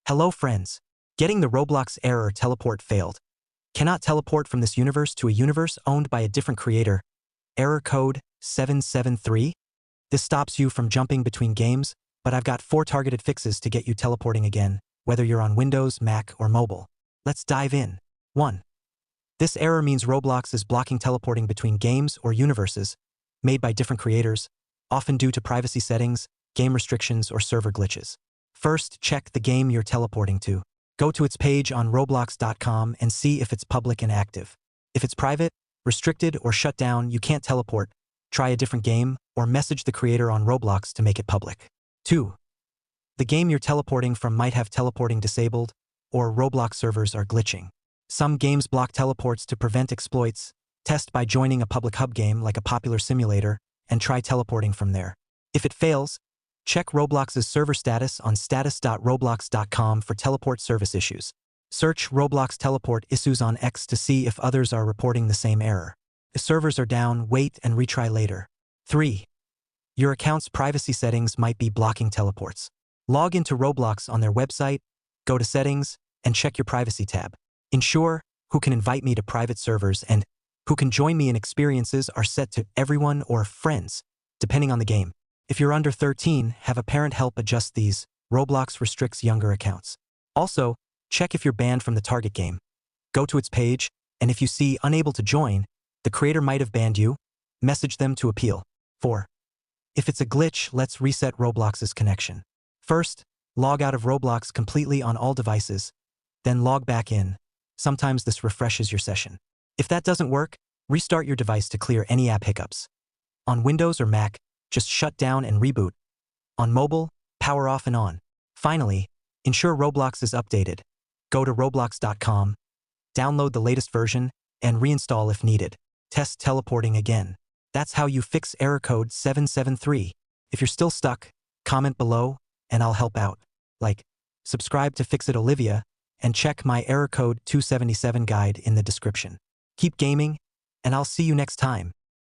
Hello friends. Getting the Roblox error teleport failed. Cannot teleport from this universe to a universe owned by a different creator. Error code 773. This stops you from jumping between games, but I've got 4 targeted fixes to get you teleporting again, whether you're on Windows, Mac, or mobile. Let's dive in. 1. This error means Roblox is blocking teleporting between games or universes made by different creators, often due to privacy settings, game restrictions, or server glitches. First, check the game you're teleporting to. Go to its page on roblox.com and see if it's public and active. If it's private, restricted, or shut down, you can't teleport. Try a different game, or message the creator on Roblox to make it public. 2. The game you're teleporting from might have teleporting disabled, or Roblox servers are glitching. Some games block teleports to prevent exploits. Test by joining a public hub game like a popular simulator, and try teleporting from there. If it fails, check Roblox's server status on status.roblox.com for teleport service issues. Search Roblox teleport issues on X to see if others are reporting the same error. If servers are down, wait and retry later. 3. Your account's privacy settings might be blocking teleports. Log into Roblox on their website, go to Settings, and check your Privacy tab. Ensure who can invite me to private servers and who can join me in experiences are set to everyone or friends, depending on the game. If you're under 13, have a parent help adjust these. Roblox restricts younger accounts. Also, check if you're banned from the target game. Go to its page, and if you see unable to join, the creator might have banned you. Message them to appeal. 4. If it's a glitch, let's reset Roblox's connection. First, log out of Roblox completely on all devices, then log back in. Sometimes this refreshes your session. If that doesn't work, restart your device to clear any app hiccups. On Windows or Mac, just shut down and reboot. On mobile, power off and on. Finally, ensure Roblox is updated. Go to roblox.com, download the latest version, and reinstall if needed. Test teleporting again. That's how you fix error code 773. If you're still stuck, comment below, and I'll help out. Like, subscribe to Fix It Olivia, and check my error code 277 guide in the description. Keep gaming, and I'll see you next time.